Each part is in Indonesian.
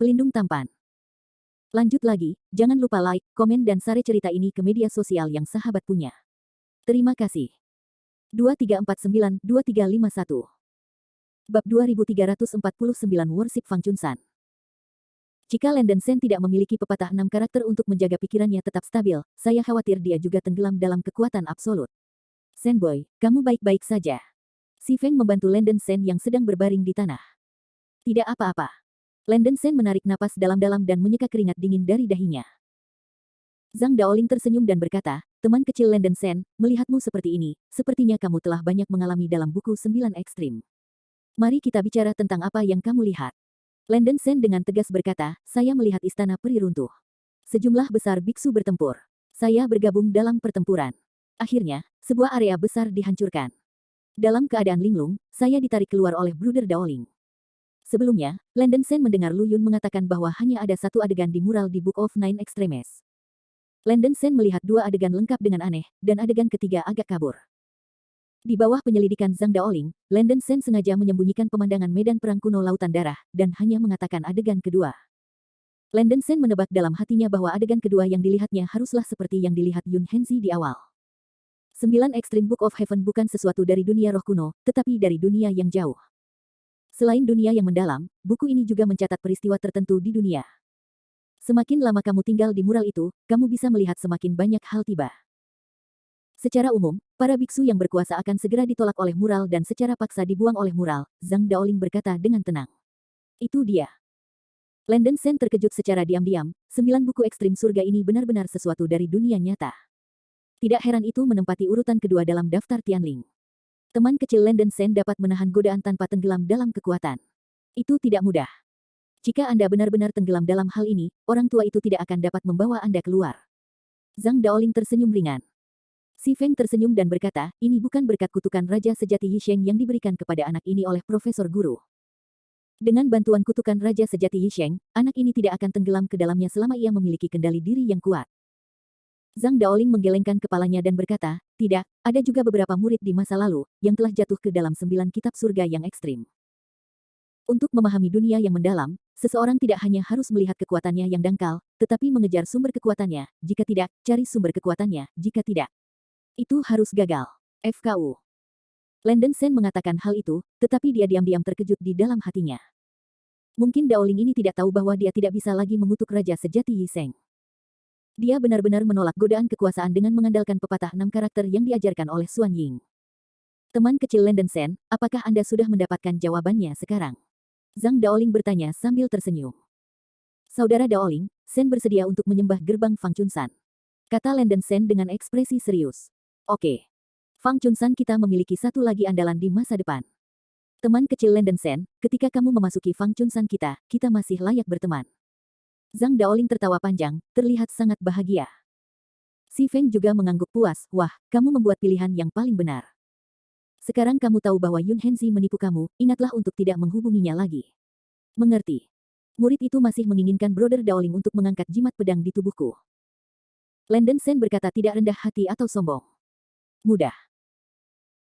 Pelindung tampan. Lanjut lagi, jangan lupa like, komen dan share cerita ini ke media sosial yang sahabat punya. Terima kasih. 2349-2351 Bab 2349 Worship Fang Chunsan. Jika Landen Sen tidak memiliki pepatah 6 karakter untuk menjaga pikirannya tetap stabil, saya khawatir dia juga tenggelam dalam kekuatan absolut. Senboy, kamu baik-baik saja. Si Feng membantu Landen Sen yang sedang berbaring di tanah. Tidak apa-apa. Landen Sen menarik napas dalam-dalam dan menyeka keringat dingin dari dahinya. Zhang Daoling tersenyum dan berkata, teman kecil Landen Sen, melihatmu seperti ini, sepertinya kamu telah banyak mengalami dalam buku 9 ekstrim. Mari kita bicara tentang apa yang kamu lihat. Landen Sen dengan tegas berkata, saya melihat istana peri runtuh. Sejumlah besar biksu bertempur. Saya bergabung dalam pertempuran. Akhirnya, sebuah area besar dihancurkan. Dalam keadaan linglung, saya ditarik keluar oleh Bruder Daoling. Sebelumnya, Landen Sen mendengar Lu Yun mengatakan bahwa hanya ada satu adegan di mural di Book of Nine Extremes. Landen Sen melihat dua adegan lengkap dengan aneh, dan adegan ketiga agak kabur. Di bawah penyelidikan Zhang Daoling, Landen Sen sengaja menyembunyikan pemandangan medan perang kuno Lautan Darah, dan hanya mengatakan adegan kedua. Landen Sen menebak dalam hatinya bahwa adegan kedua yang dilihatnya haruslah seperti yang dilihat Yun Henzi di awal. 9 Extreme Book of Heaven bukan sesuatu dari dunia roh kuno, tetapi dari dunia yang jauh. Selain dunia yang mendalam, buku ini juga mencatat peristiwa tertentu di dunia. Semakin lama kamu tinggal di mural itu, kamu bisa melihat semakin banyak hal tiba. Secara umum, para biksu yang berkuasa akan segera ditolak oleh mural dan secara paksa dibuang oleh mural, Zhang Daoling berkata dengan tenang. Itu dia. Landen Sen terkejut secara diam-diam, 9 buku ekstrim surga ini benar-benar sesuatu dari dunia nyata. Tidak heran itu menempati urutan kedua dalam daftar Tianling. Teman kecil Landen Sen dapat menahan godaan tanpa tenggelam dalam kekuatan. Itu tidak mudah. Jika Anda benar-benar tenggelam dalam hal ini, orang tua itu tidak akan dapat membawa Anda keluar. Zhang Daoling tersenyum ringan. Si Feng tersenyum dan berkata, ini bukan berkat kutukan Raja Sejati Yisheng yang diberikan kepada anak ini oleh Profesor Guru. Dengan bantuan kutukan Raja Sejati Yisheng, anak ini tidak akan tenggelam ke dalamnya selama ia memiliki kendali diri yang kuat. Zhang Daoling menggelengkan kepalanya dan berkata, tidak, ada juga beberapa murid di masa lalu, yang telah jatuh ke dalam 9 kitab surga yang ekstrim. Untuk memahami dunia yang mendalam, seseorang tidak hanya harus melihat kekuatannya yang dangkal, tetapi mengejar sumber kekuatannya, jika tidak, cari sumber kekuatannya, jika tidak. Itu harus gagal. FKU. Landen Sen mengatakan hal itu, tetapi dia diam-diam terkejut di dalam hatinya. Mungkin Daoling ini tidak tahu bahwa dia tidak bisa lagi mengutuk Raja Sejati Yisheng. Dia benar-benar menolak godaan kekuasaan dengan mengandalkan pepatah 6 karakter yang diajarkan oleh Xuan Ying. Teman kecil Landen Sen, apakah Anda sudah mendapatkan jawabannya sekarang? Zhang Daoling bertanya sambil tersenyum. Saudara Daoling, Sen bersedia untuk menyembah gerbang Fang Chunsan. Kata Landen Sen dengan ekspresi serius. Oke. Fang Chunsan kita memiliki satu lagi andalan di masa depan. Teman kecil Landen Sen, ketika kamu memasuki Fang Chunsan kita masih layak berteman. Zhang Daoling tertawa panjang, terlihat sangat bahagia. Si Feng juga mengangguk puas, wah, kamu membuat pilihan yang paling benar. Sekarang kamu tahu bahwa Yun Henzi menipu kamu, ingatlah untuk tidak menghubunginya lagi. Mengerti. Murid itu masih menginginkan Brother Daoling untuk mengangkat jimat pedang di tubuhku. Landen Sen berkata tidak rendah hati atau sombong. Mudah.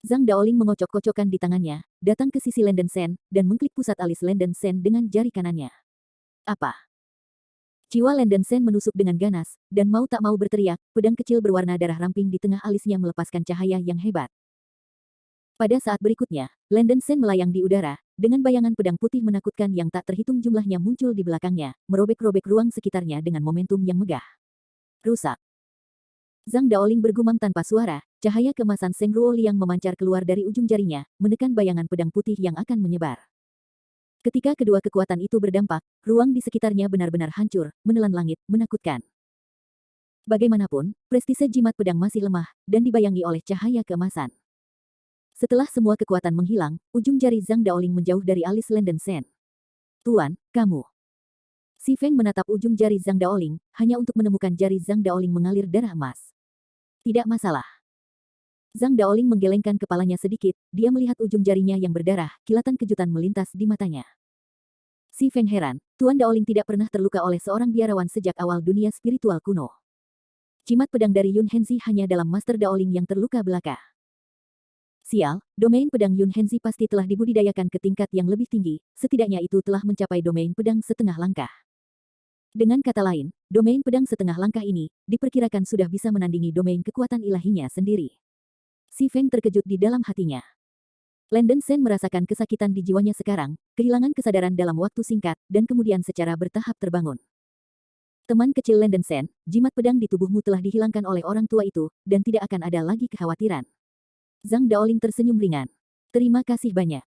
Zhang Daoling mengocok-kocokkan di tangannya, datang ke sisi Landen Sen, dan mengklik pusat alis Landen Sen dengan jari kanannya. Apa? Jiwa Landen Sen menusuk dengan ganas, dan mau tak mau berteriak, pedang kecil berwarna darah ramping di tengah alisnya melepaskan cahaya yang hebat. Pada saat berikutnya, Landen Sen melayang di udara, dengan bayangan pedang putih menakutkan yang tak terhitung jumlahnya muncul di belakangnya, merobek-robek ruang sekitarnya dengan momentum yang megah. Rusak. Zhang Daoling bergumam tanpa suara, cahaya kemasan Seng Ruo Liang memancar keluar dari ujung jarinya, menekan bayangan pedang putih yang akan menyebar. Ketika kedua kekuatan itu berdampak, ruang di sekitarnya benar-benar hancur, menelan langit, menakutkan. Bagaimanapun, prestise jimat pedang masih lemah, dan dibayangi oleh cahaya keemasan. Setelah semua kekuatan menghilang, ujung jari Zhang Daoling menjauh dari alis Landen Sen. Tuan, kamu. Si Feng menatap ujung jari Zhang Daoling, hanya untuk menemukan jari Zhang Daoling mengalir darah emas. Tidak masalah. Zhang Daoling menggelengkan kepalanya sedikit, dia melihat ujung jarinya yang berdarah, kilatan kejutan melintas di matanya. Si Feng heran, Tuan Daoling tidak pernah terluka oleh seorang biarawan sejak awal dunia spiritual kuno. Jimat pedang dari Yun Henzi hanya dalam Master Daoling yang terluka belaka. Sial, domain pedang Yun Henzi pasti telah dibudidayakan ke tingkat yang lebih tinggi, setidaknya itu telah mencapai domain pedang setengah langkah. Dengan kata lain, domain pedang setengah langkah ini, diperkirakan sudah bisa menandingi domain kekuatan ilahinya sendiri. Si Feng terkejut di dalam hatinya. Landen Sen merasakan kesakitan di jiwanya sekarang, kehilangan kesadaran dalam waktu singkat, dan kemudian secara bertahap terbangun. Teman kecil Landen Sen, jimat pedang di tubuhmu telah dihilangkan oleh orang tua itu, dan tidak akan ada lagi kekhawatiran. Zhang Daoling tersenyum ringan. Terima kasih banyak.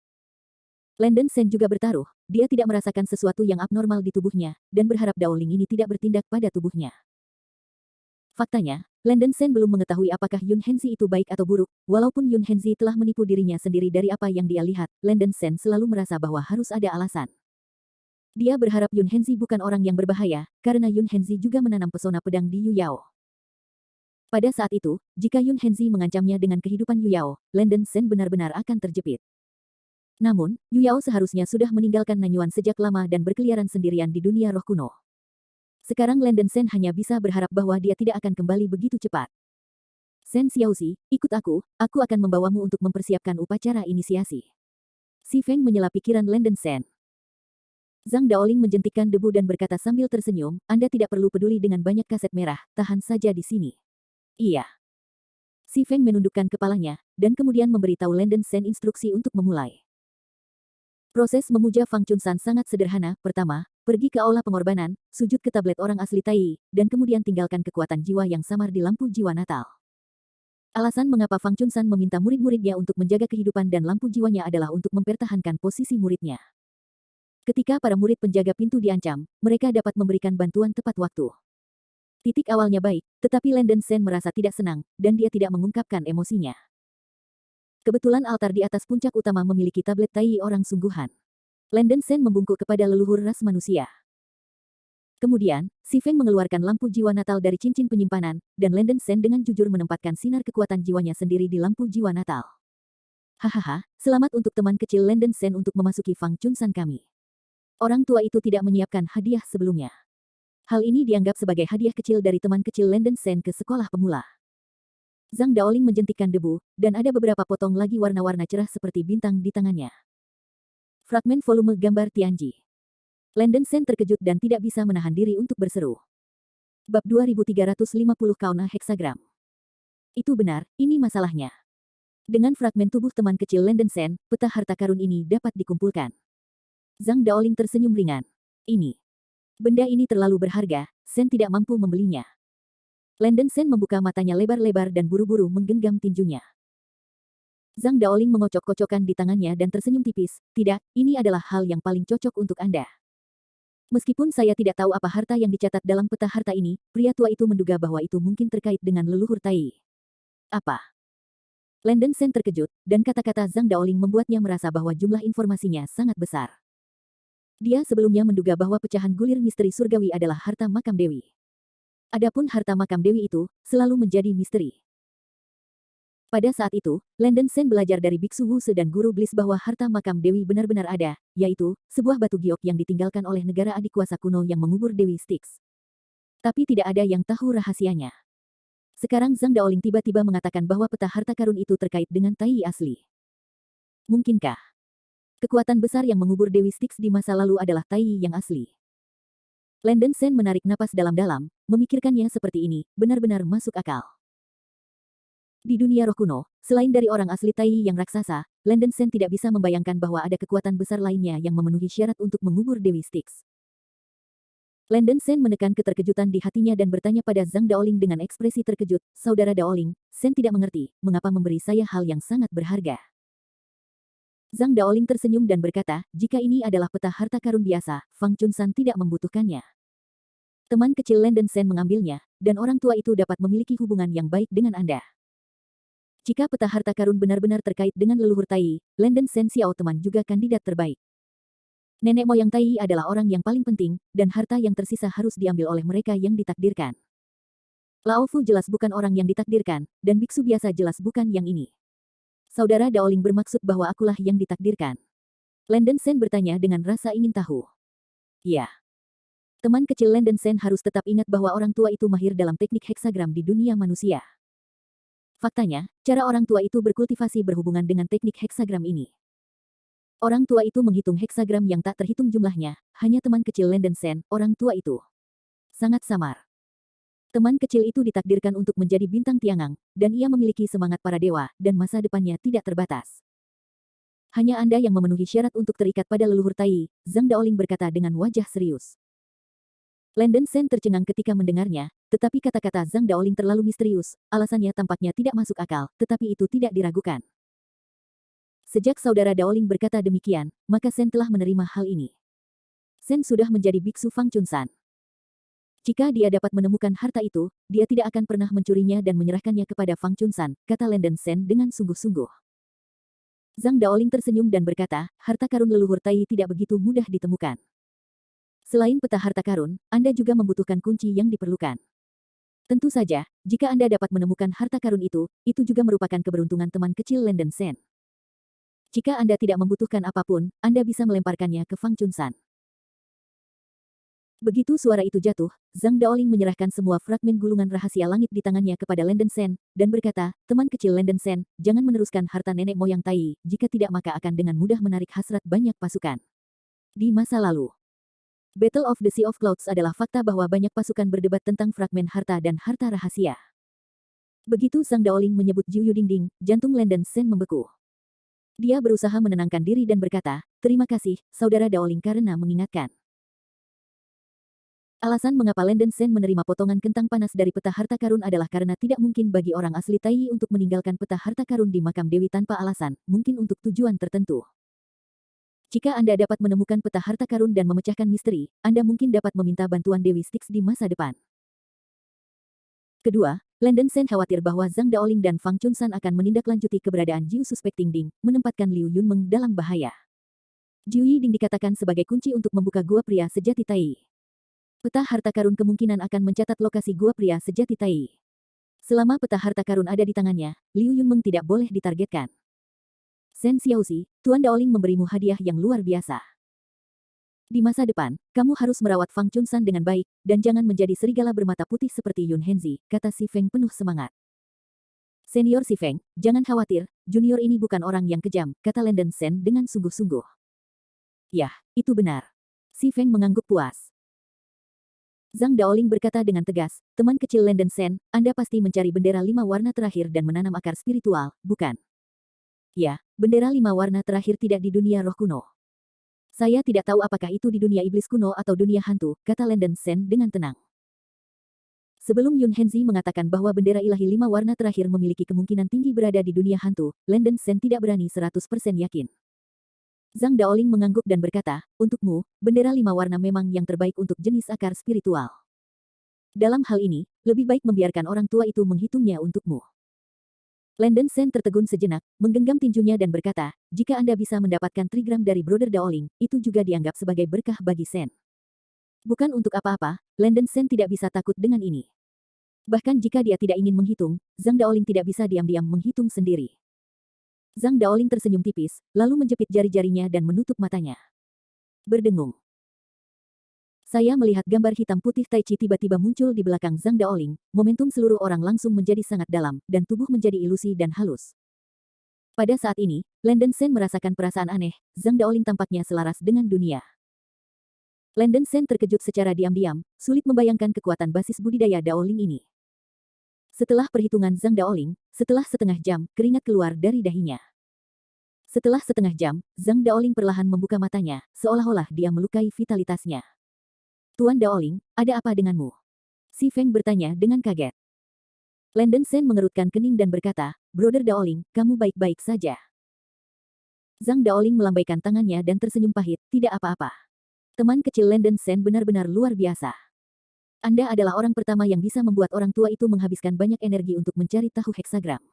Landen Sen juga bertaruh, dia tidak merasakan sesuatu yang abnormal di tubuhnya, dan berharap Daoling ini tidak bertindak pada tubuhnya. Faktanya, Landen Sen belum mengetahui apakah Yun Henzi itu baik atau buruk, walaupun Yun Henzi telah menipu dirinya sendiri dari apa yang dia lihat, Landen Sen selalu merasa bahwa harus ada alasan. Dia berharap Yun Henzi bukan orang yang berbahaya, karena Yun Henzi juga menanam pesona pedang di Yu Yao. Pada saat itu, jika Yun Henzi mengancamnya dengan kehidupan Yu Yao, Landen Sen benar-benar akan terjepit. Namun, Yu Yao seharusnya sudah meninggalkan Nanyuan sejak lama dan berkeliaran sendirian di dunia roh kuno. Sekarang Landen Sen hanya bisa berharap bahwa dia tidak akan kembali begitu cepat. Sen Xiaoxi, ikut aku akan membawamu untuk mempersiapkan upacara inisiasi. Si Feng menyela pikiran Landen Sen. Zhang Daoling menjentikkan debu dan berkata sambil tersenyum, Anda tidak perlu peduli dengan banyak kaset merah, tahan saja di sini. Iya. Si Feng menundukkan kepalanya, dan kemudian memberitahu Landen Sen instruksi untuk memulai. Proses memuja Fang Chunsan sangat sederhana. Pertama, pergi ke aula pengorbanan, sujud ke tablet orang asli Tai, dan kemudian tinggalkan kekuatan jiwa yang samar di lampu jiwa Natal. Alasan mengapa Fang Chunsan meminta murid-muridnya untuk menjaga kehidupan dan lampu jiwanya adalah untuk mempertahankan posisi muridnya. Ketika para murid penjaga pintu diancam, mereka dapat memberikan bantuan tepat waktu. Titik awalnya baik, tetapi Landen Sen merasa tidak senang, dan dia tidak mengungkapkan emosinya. Kebetulan altar di atas puncak utama memiliki tablet Tai orang sungguhan. Landen Sen membungkuk kepada leluhur ras manusia. Kemudian, Si Feng mengeluarkan lampu jiwa Natal dari cincin penyimpanan, dan Landen Sen dengan jujur menempatkan sinar kekuatan jiwanya sendiri di lampu jiwa Natal. Hahaha, selamat untuk teman kecil Landen Sen untuk memasuki Fang Chunsan kami. Orang tua itu tidak menyiapkan hadiah sebelumnya. Hal ini dianggap sebagai hadiah kecil dari teman kecil Landen Sen ke sekolah pemula. Zhang Daoling menjentikkan debu, dan ada beberapa potong lagi warna-warna cerah seperti bintang di tangannya. Fragmen volume gambar Tianji. Landen Sen terkejut dan tidak bisa menahan diri untuk berseru. Bab 2350 Kauna Heksagram. Itu benar, ini masalahnya. Dengan fragmen tubuh teman kecil Landen Sen, peta harta karun ini dapat dikumpulkan. Zhang Daoling tersenyum ringan. Benda ini terlalu berharga, Sen tidak mampu membelinya. Landen Sen membuka matanya lebar-lebar dan buru-buru menggenggam tinjunya. Zhang Daoling mengocok-kocokkan di tangannya dan tersenyum tipis. Tidak, ini adalah hal yang paling cocok untuk Anda. Meskipun saya tidak tahu apa harta yang dicatat dalam peta harta ini, pria tua itu menduga bahwa itu mungkin terkait dengan leluhur Tai. Apa? Landen Sen terkejut, dan kata-kata Zhang Daoling membuatnya merasa bahwa jumlah informasinya sangat besar. Dia sebelumnya menduga bahwa pecahan gulir misteri surgawi adalah harta makam dewi. Adapun harta makam dewi itu, selalu menjadi misteri. Pada saat itu, Landen Sen belajar dari Biksu Wuse dan Guru Bliss bahwa harta makam dewi benar-benar ada, yaitu, sebuah batu giok yang ditinggalkan oleh negara adik kuasa kuno yang mengubur Dewi Styx. Tapi tidak ada yang tahu rahasianya. Sekarang Zhang Daoling tiba-tiba mengatakan bahwa peta harta karun itu terkait dengan Tai asli. Mungkinkah? Kekuatan besar yang mengubur Dewi Styx di masa lalu adalah Tai yang asli. Landen Sen menarik napas dalam-dalam, memikirkannya seperti ini, benar-benar masuk akal. Di dunia roh kuno, selain dari orang asli Tai yang raksasa, Landen Sen tidak bisa membayangkan bahwa ada kekuatan besar lainnya yang memenuhi syarat untuk mengubur Dewi Styx. Landen Sen menekan keterkejutan di hatinya dan bertanya pada Zhang Daoling dengan ekspresi terkejut, Saudara Daoling, Sen tidak mengerti, mengapa memberi saya hal yang sangat berharga. Zhang Daoling tersenyum dan berkata, jika ini adalah peta harta karun biasa, Fang Chunsan tidak membutuhkannya. Teman kecil Landen Sen mengambilnya, dan orang tua itu dapat memiliki hubungan yang baik dengan Anda. Jika peta harta karun benar-benar terkait dengan leluhur Tai, Landen Sen Xiao teman juga kandidat terbaik. Nenek moyang Tai adalah orang yang paling penting, dan harta yang tersisa harus diambil oleh mereka yang ditakdirkan. Lao Fu jelas bukan orang yang ditakdirkan, dan biksu biasa jelas bukan yang ini. Saudara Daoling bermaksud bahwa akulah yang ditakdirkan. Landen Sen bertanya dengan rasa ingin tahu. Ya. Teman kecil Landen Sen harus tetap ingat bahwa orang tua itu mahir dalam teknik heksagram di dunia manusia. Faktanya, cara orang tua itu berkultivasi berhubungan dengan teknik heksagram ini. Orang tua itu menghitung heksagram yang tak terhitung jumlahnya, hanya teman kecil Landen Sen, orang tua itu. sangat samar. Teman kecil itu ditakdirkan untuk menjadi bintang Tiangang, dan ia memiliki semangat para dewa, dan masa depannya tidak terbatas. Hanya Anda yang memenuhi syarat untuk terikat pada leluhur Tai, Zhang Daoling berkata dengan wajah serius. Landen Sen tercengang ketika mendengarnya, tetapi kata-kata Zhang Daoling terlalu misterius, alasannya tampaknya tidak masuk akal, tetapi itu tidak diragukan. Sejak saudara Daoling berkata demikian, maka Sen telah menerima hal ini. Sen sudah menjadi biksu Fang Chunsan. Jika dia dapat menemukan harta itu, dia tidak akan pernah mencurinya dan menyerahkannya kepada Fang Chunsan, kata Landen Sen dengan sungguh-sungguh. Zhang Daoling tersenyum dan berkata, harta karun leluhur Tai tidak begitu mudah ditemukan. Selain peta harta karun, Anda juga membutuhkan kunci yang diperlukan. Tentu saja, jika Anda dapat menemukan harta karun itu juga merupakan keberuntungan teman kecil Landen Sen. Jika Anda tidak membutuhkan apapun, Anda bisa melemparkannya ke Fang Chunsan. Begitu suara itu jatuh, Zhang Daoling menyerahkan semua fragmen gulungan rahasia langit di tangannya kepada Landen Sen, dan berkata, teman kecil Landen Sen, jangan meneruskan harta nenek moyang Tai, jika tidak maka akan dengan mudah menarik hasrat banyak pasukan. Di masa lalu, Battle of the Sea of Clouds adalah fakta bahwa banyak pasukan berdebat tentang fragmen harta dan harta rahasia. Begitu Zhang Daoling menyebut Jiu Yudingding, jantung Landen Sen membeku. Dia berusaha menenangkan diri dan berkata, terima kasih, saudara Daoling karena mengingatkan. Alasan mengapa Landen Sen menerima potongan kentang panas dari peta harta karun adalah karena tidak mungkin bagi orang asli Tai untuk meninggalkan peta harta karun di makam Dewi tanpa alasan, mungkin untuk tujuan tertentu. Jika Anda dapat menemukan peta harta karun dan memecahkan misteri, Anda mungkin dapat meminta bantuan Dewi Styx di masa depan. Kedua, Landen Sen khawatir bahwa Zhang Daoling dan Fang Chunsan akan menindaklanjuti keberadaan Jiu Suspecting Ding, menempatkan Liu Yunmeng dalam bahaya. Jiu Yiding dikatakan sebagai kunci untuk membuka gua pria sejati Tai. Peta harta karun kemungkinan akan mencatat lokasi gua pria sejati Tai. Selama peta harta karun ada di tangannya, Liu Yunmeng tidak boleh ditargetkan. Sen Xiaoxi, Tuan Daoling memberimu hadiah yang luar biasa. Di masa depan, kamu harus merawat Fang Chunsan dengan baik, dan jangan menjadi serigala bermata putih seperti Yun Henzi, kata Si Feng penuh semangat. Senior Si Feng, jangan khawatir, junior ini bukan orang yang kejam, kata Landen Sen dengan sungguh-sungguh. Yah, itu benar. Si Feng mengangguk puas. Zhang Daoling berkata dengan tegas, teman kecil Landen Sen, Anda pasti mencari bendera 5 warna terakhir dan menanam akar spiritual, bukan? Ya, bendera 5 warna terakhir tidak di dunia roh kuno. Saya tidak tahu apakah itu di dunia iblis kuno atau dunia hantu, kata Landen Sen dengan tenang. Sebelum Yun Henzi mengatakan bahwa bendera ilahi 5 warna terakhir memiliki kemungkinan tinggi berada di dunia hantu, Landen Sen tidak berani 100% yakin. Zhang Daoling mengangguk dan berkata, untukmu, bendera 5 warna memang yang terbaik untuk jenis akar spiritual. Dalam hal ini, lebih baik membiarkan orang tua itu menghitungnya untukmu. Landen Sen tertegun sejenak, menggenggam tinjunya dan berkata, jika Anda bisa mendapatkan trigram dari Brother Daoling, itu juga dianggap sebagai berkah bagi Sen. Bukan untuk apa-apa, Landen Sen tidak bisa takut dengan ini. Bahkan jika dia tidak ingin menghitung, Zhang Daoling tidak bisa diam-diam menghitung sendiri. Zhang Daoling tersenyum tipis, lalu menjepit jari-jarinya dan menutup matanya. Berdengung. Saya melihat gambar hitam putih Tai Chi tiba-tiba muncul di belakang Zhang Daoling, momentum seluruh orang langsung menjadi sangat dalam, dan tubuh menjadi ilusi dan halus. Pada saat ini, Landen Sen merasakan perasaan aneh, Zhang Daoling tampaknya selaras dengan dunia. Landen Sen terkejut secara diam-diam, sulit membayangkan kekuatan basis budidaya Daoling ini. Setelah perhitungan Zhang Daoling, setelah setengah jam, keringat keluar dari dahinya. Setelah setengah jam, Zhang Daoling perlahan membuka matanya, seolah-olah dia melukai vitalitasnya. Tuan Daoling, ada apa denganmu? Si Feng bertanya dengan kaget. Landen Sen mengerutkan kening dan berkata, Brother Daoling, kamu baik-baik saja. Zhang Daoling melambaikan tangannya dan tersenyum pahit, tidak apa-apa. Teman kecil Landen Sen benar-benar luar biasa. Anda adalah orang pertama yang bisa membuat orang tua itu menghabiskan banyak energi untuk mencari tahu heksagram.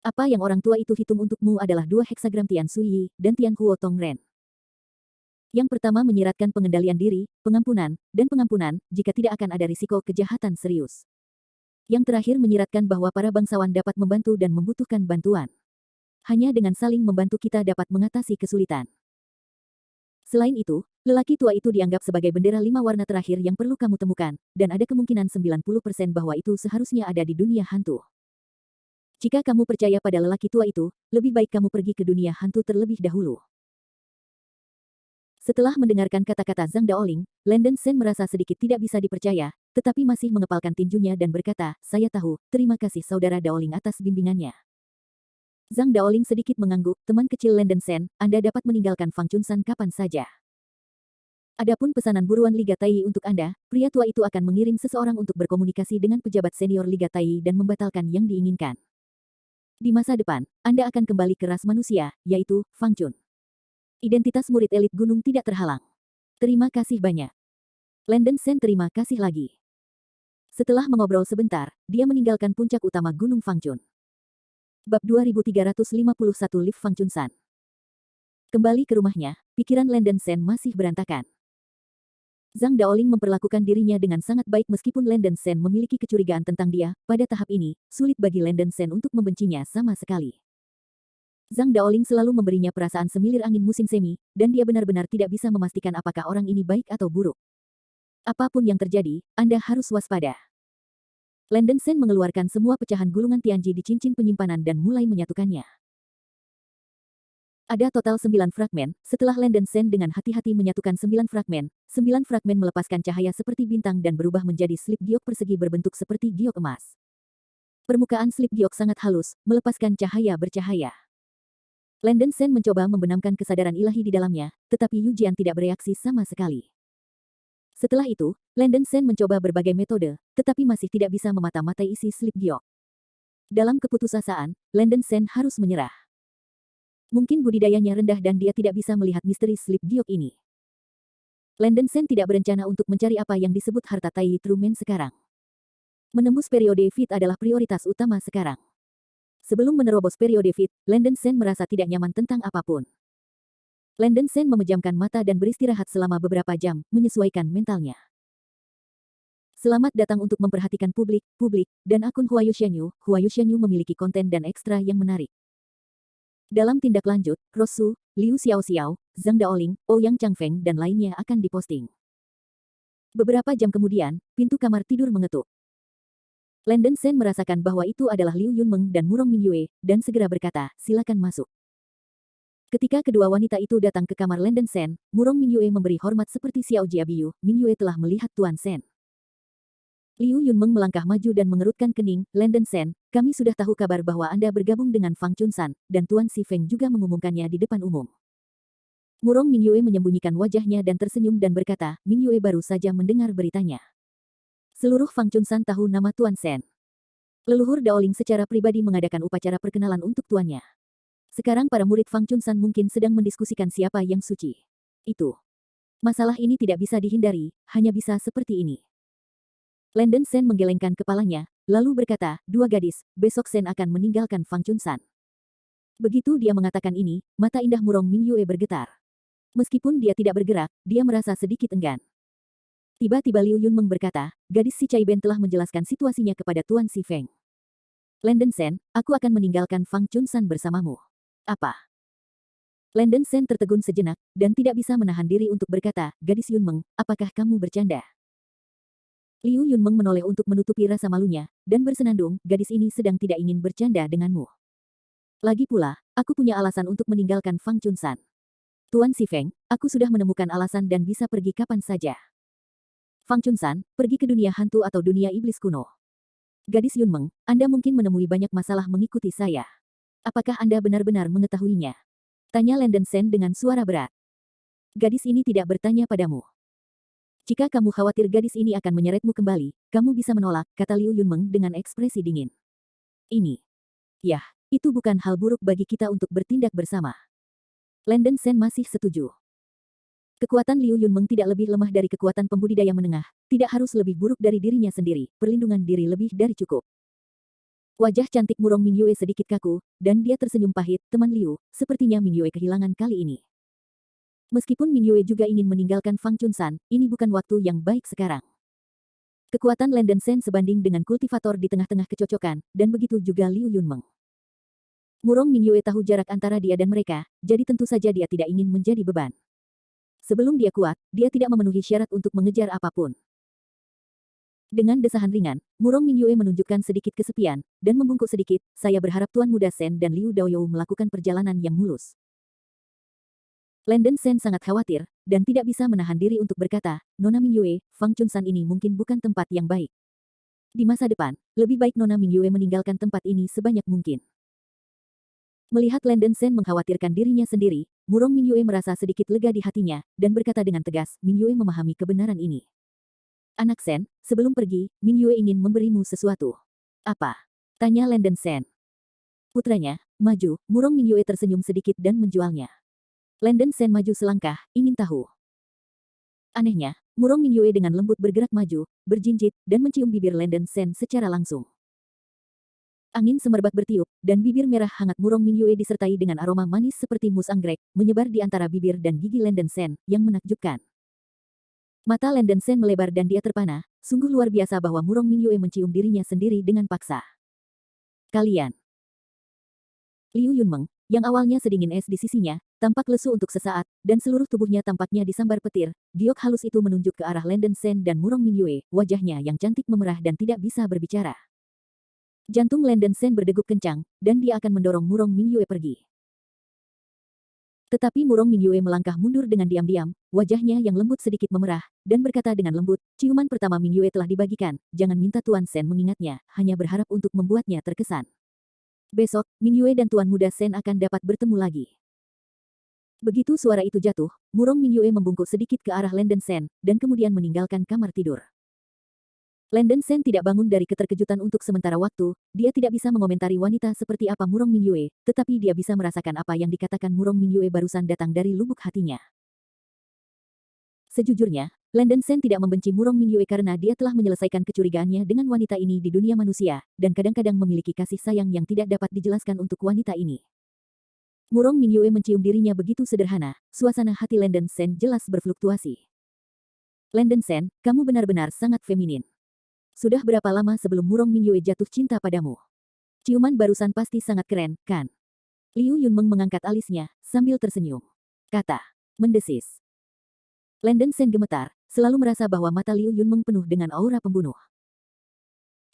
Apa yang orang tua itu hitung untukmu adalah 2 heksagram Tian Suyi dan Tian Huo Tong Ren. Yang pertama menyiratkan pengendalian diri, pengampunan, dan pengampunan, jika tidak akan ada risiko kejahatan serius. Yang terakhir menyiratkan bahwa para bangsawan dapat membantu dan membutuhkan bantuan. Hanya dengan saling membantu kita dapat mengatasi kesulitan. Selain itu, lelaki tua itu dianggap sebagai bendera 5 warna terakhir yang perlu kamu temukan, dan ada kemungkinan 90% bahwa itu seharusnya ada di dunia hantu. Jika kamu percaya pada lelaki tua itu, lebih baik kamu pergi ke dunia hantu terlebih dahulu. Setelah mendengarkan kata-kata Zhang Daoling, Landen Shen merasa sedikit tidak bisa dipercaya, tetapi masih mengepalkan tinjunya dan berkata, saya tahu, terima kasih saudara Daoling atas bimbingannya. Zhang Daoling sedikit mengangguk, teman kecil Landen Shen, Anda dapat meninggalkan Fang Chunsan kapan saja. Adapun pesanan buruan Liga Tai untuk Anda, pria tua itu akan mengirim seseorang untuk berkomunikasi dengan pejabat senior Liga Tai dan membatalkan yang diinginkan. Di masa depan, Anda akan kembali ke ras manusia, yaitu Fang Chun. Identitas murid elit gunung tidak terhalang. Terima kasih banyak. Landen Shen terima kasih lagi. Setelah mengobrol sebentar, dia meninggalkan puncak utama Gunung Fangchun. Bab 2351 Lift Fangchunsan. Kembali ke rumahnya, pikiran Landen Shen masih berantakan. Zhang Daoling memperlakukan dirinya dengan sangat baik meskipun Landen Shen memiliki kecurigaan tentang dia, pada tahap ini, sulit bagi Landen Shen untuk membencinya sama sekali. Zhang Daoling selalu memberinya perasaan semilir angin musim semi, dan dia benar-benar tidak bisa memastikan apakah orang ini baik atau buruk. Apapun yang terjadi, Anda harus waspada. Landen Shen mengeluarkan semua pecahan gulungan Tianji di cincin penyimpanan dan mulai menyatukannya. Ada total 9 fragmen, setelah Landen Shen dengan hati-hati menyatukan 9 fragmen melepaskan cahaya seperti bintang dan berubah menjadi slip giok persegi berbentuk seperti giok emas. Permukaan slip giok sangat halus, melepaskan cahaya bercahaya. Landen Shen mencoba membenamkan kesadaran ilahi di dalamnya, tetapi Yu Jian tidak bereaksi sama sekali. Setelah itu, Landen Shen mencoba berbagai metode, tetapi masih tidak bisa memata-matai isi slip giok. Dalam keputusasaan, Landen Shen harus menyerah. Mungkin budidayanya rendah dan dia tidak bisa melihat misteri slip giok ini. Landen Shen tidak berencana untuk mencari apa yang disebut harta Tai Truman sekarang. Menembus periode Fit adalah prioritas utama sekarang. Sebelum menerobos periode Fit, Landen Shen merasa tidak nyaman tentang apapun. Landen Shen memejamkan mata dan beristirahat selama beberapa jam, menyesuaikan mentalnya. Selamat datang untuk memperhatikan publik, dan akun Huayu Xianyu. Huayu Xianyu memiliki konten dan ekstra yang menarik. Dalam tindak lanjut, Rosu, Liu Xiaoxiao, Zhang Daoling, Ouyang Changfeng dan lainnya akan diposting. Beberapa jam kemudian, pintu kamar tidur mengetuk. Landen Shen merasakan bahwa itu adalah Liu Yunmeng dan Murong Mingyue, dan segera berkata, silakan masuk. Ketika kedua wanita itu datang ke kamar Landen Shen, Murong Mingyue memberi hormat seperti Xiao Jiabiyu, Mingyue telah melihat Tuan Shen. Liu Yunmeng melangkah maju dan mengerutkan kening, Landen Shen, kami sudah tahu kabar bahwa Anda bergabung dengan Fang Chunsan, dan Tuan Si Feng juga mengumumkannya di depan umum. Murong Mingyue menyembunyikan wajahnya dan tersenyum dan berkata, Mingyue baru saja mendengar beritanya. Seluruh Fang Chunsan tahu nama Tuan Shen. Leluhur Daoling secara pribadi mengadakan upacara perkenalan untuk tuannya. Sekarang para murid Fang Chunsan mungkin sedang mendiskusikan siapa yang suci. Itu. Masalah ini tidak bisa dihindari, hanya bisa seperti ini. Landen Shen menggelengkan kepalanya, lalu berkata, dua gadis, besok Shen akan meninggalkan Fang Chunsan. Begitu dia mengatakan ini, mata indah Murong Mingyue bergetar. Meskipun dia tidak bergerak, dia merasa sedikit enggan. Tiba-tiba Liu Yunmeng berkata, gadis si Chai Ben telah menjelaskan situasinya kepada Tuan Si Feng. Landen Shen, aku akan meninggalkan Fang Chunsan bersamamu. Apa? Landen Shen tertegun sejenak, dan tidak bisa menahan diri untuk berkata, gadis Yunmeng, apakah kamu bercanda? Liu Yunmeng menoleh untuk menutupi rasa malunya, dan bersenandung, gadis ini sedang tidak ingin bercanda denganmu. Lagi pula, aku punya alasan untuk meninggalkan Fang Chunsan. Tuan Si Feng, aku sudah menemukan alasan dan bisa pergi kapan saja. Fang Chunsan, pergi ke dunia hantu atau dunia iblis kuno. Gadis Yunmeng, Anda mungkin menemui banyak masalah mengikuti saya. Apakah Anda benar-benar mengetahuinya? Tanya Landen Shen dengan suara berat. Gadis ini tidak bertanya padamu. Jika kamu khawatir gadis ini akan menyeretmu kembali, kamu bisa menolak, kata Liu Yunmeng dengan ekspresi dingin. Ini. Yah, itu bukan hal buruk bagi kita untuk bertindak bersama. Landen Shen masih setuju. Kekuatan Liu Yunmeng tidak lebih lemah dari kekuatan pembudidaya menengah, tidak harus lebih buruk dari dirinya sendiri, perlindungan diri lebih dari cukup. Wajah cantik Murong Mingyue sedikit kaku, dan dia tersenyum pahit, teman Liu, sepertinya Mingyue kehilangan kali ini. Meskipun Mingyue juga ingin meninggalkan Fang Chunsan, ini bukan waktu yang baik sekarang. Kekuatan Landen Shen sebanding dengan kultivator di tengah-tengah kecocokan, dan begitu juga Liu Yunmeng. Murong Mingyue tahu jarak antara dia dan mereka, jadi tentu saja dia tidak ingin menjadi beban. Sebelum dia kuat, dia tidak memenuhi syarat untuk mengejar apapun. Dengan desahan ringan, Murong Mingyue menunjukkan sedikit kesepian, dan membungkuk sedikit, saya berharap Tuan Muda Shen dan Liu Daoyou melakukan perjalanan yang mulus. Landen Sen sangat khawatir, dan tidak bisa menahan diri untuk berkata, Nona Mingyue, Fang Chunsan ini mungkin bukan tempat yang baik. Di masa depan, lebih baik Nona Mingyue meninggalkan tempat ini sebanyak mungkin. Melihat Landen Sen mengkhawatirkan dirinya sendiri, Murong Mingyue merasa sedikit lega di hatinya, dan berkata dengan tegas, Mingyue memahami kebenaran ini. Anak Sen, sebelum pergi, Mingyue ingin memberimu sesuatu. Apa? Tanya Landen Sen. Putranya, maju, Murong Mingyue tersenyum sedikit dan menjualnya. Landen Sen maju selangkah, ingin tahu. Anehnya, Murong Mingyue dengan lembut bergerak maju, berjinjit, dan mencium bibir Landen Sen secara langsung. Angin semerbak bertiup, dan bibir merah hangat Murong Mingyue disertai dengan aroma manis seperti mus anggrek, menyebar di antara bibir dan gigi Landen Sen, yang menakjubkan. Mata Landen Sen melebar dan dia terpana, sungguh luar biasa bahwa Murong Mingyue mencium dirinya sendiri dengan paksa. Kalian. Liu Yunmeng, yang awalnya sedingin es di sisinya, tampak lesu untuk sesaat, dan seluruh tubuhnya tampaknya disambar petir. Giok halus itu menunjuk ke arah Landen Sen dan Murong Mingyue, wajahnya yang cantik memerah dan tidak bisa berbicara. Jantung Landen Sen berdegup kencang, dan dia akan mendorong Murong Mingyue pergi. Tetapi Murong Mingyue melangkah mundur dengan diam-diam, wajahnya yang lembut sedikit memerah, dan berkata dengan lembut, ciuman pertama Mingyue telah dibagikan, jangan minta Tuan Sen mengingatnya, hanya berharap untuk membuatnya terkesan. Besok, Mingyue dan Tuan Muda Sen akan dapat bertemu lagi. Begitu suara itu jatuh, Murong Mingyue membungkuk sedikit ke arah Landen Sen, dan kemudian meninggalkan kamar tidur. Landen Sen tidak bangun dari keterkejutan untuk sementara waktu, dia tidak bisa mengomentari wanita seperti apa Murong Mingyue, tetapi dia bisa merasakan apa yang dikatakan Murong Mingyue barusan datang dari lubuk hatinya. Sejujurnya, Landen Sen tidak membenci Murong Mingyue karena dia telah menyelesaikan kecurigaannya dengan wanita ini di dunia manusia, dan kadang-kadang memiliki kasih sayang yang tidak dapat dijelaskan untuk wanita ini. Murong Mingyue mencium dirinya begitu sederhana, suasana hati Landen Sen jelas berfluktuasi. Landen Sen, kamu benar-benar sangat feminin. Sudah berapa lama sebelum Murong Mingyue jatuh cinta padamu? Ciuman barusan pasti sangat keren, kan? Liu Yunmeng mengangkat alisnya, sambil tersenyum. Kata, mendesis. Landen Sen gemetar, selalu merasa bahwa mata Liu Yunmeng penuh dengan aura pembunuh.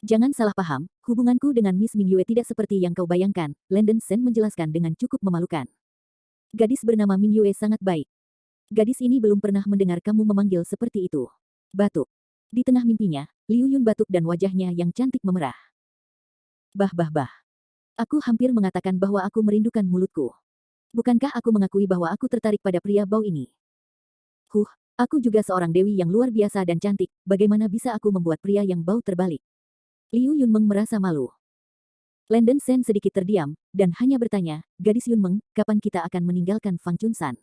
Jangan salah paham, hubunganku dengan Miss Mingyue tidak seperti yang kau bayangkan, Landen Sen menjelaskan dengan cukup memalukan. Gadis bernama Mingyue sangat baik. Gadis ini belum pernah mendengar kamu memanggil seperti itu. Batuk. Di tengah mimpinya, Liu Yun batuk dan wajahnya yang cantik memerah. Bah bah bah. Aku hampir mengatakan bahwa aku merindukan mulutku. Bukankah aku mengakui bahwa aku tertarik pada pria bau ini? Aku juga seorang dewi yang luar biasa dan cantik, bagaimana bisa aku membuat pria yang bau terbalik? Liu Yunmeng merasa malu. Landen Sen sedikit terdiam, dan hanya bertanya, gadis Yunmeng, kapan kita akan meninggalkan Fang Chunsan?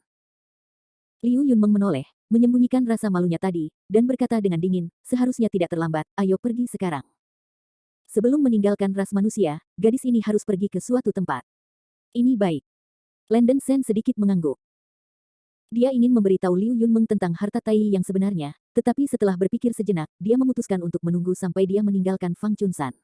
Liu Yunmeng menoleh, menyembunyikan rasa malunya tadi, dan berkata dengan dingin, seharusnya tidak terlambat, ayo pergi sekarang. Sebelum meninggalkan ras manusia, gadis ini harus pergi ke suatu tempat. Ini baik. Landen Sen sedikit mengangguk. Dia ingin memberitahu Liu Yunmeng tentang harta Tai yang sebenarnya, tetapi setelah berpikir sejenak, dia memutuskan untuk menunggu sampai dia meninggalkan Fang Chunsan.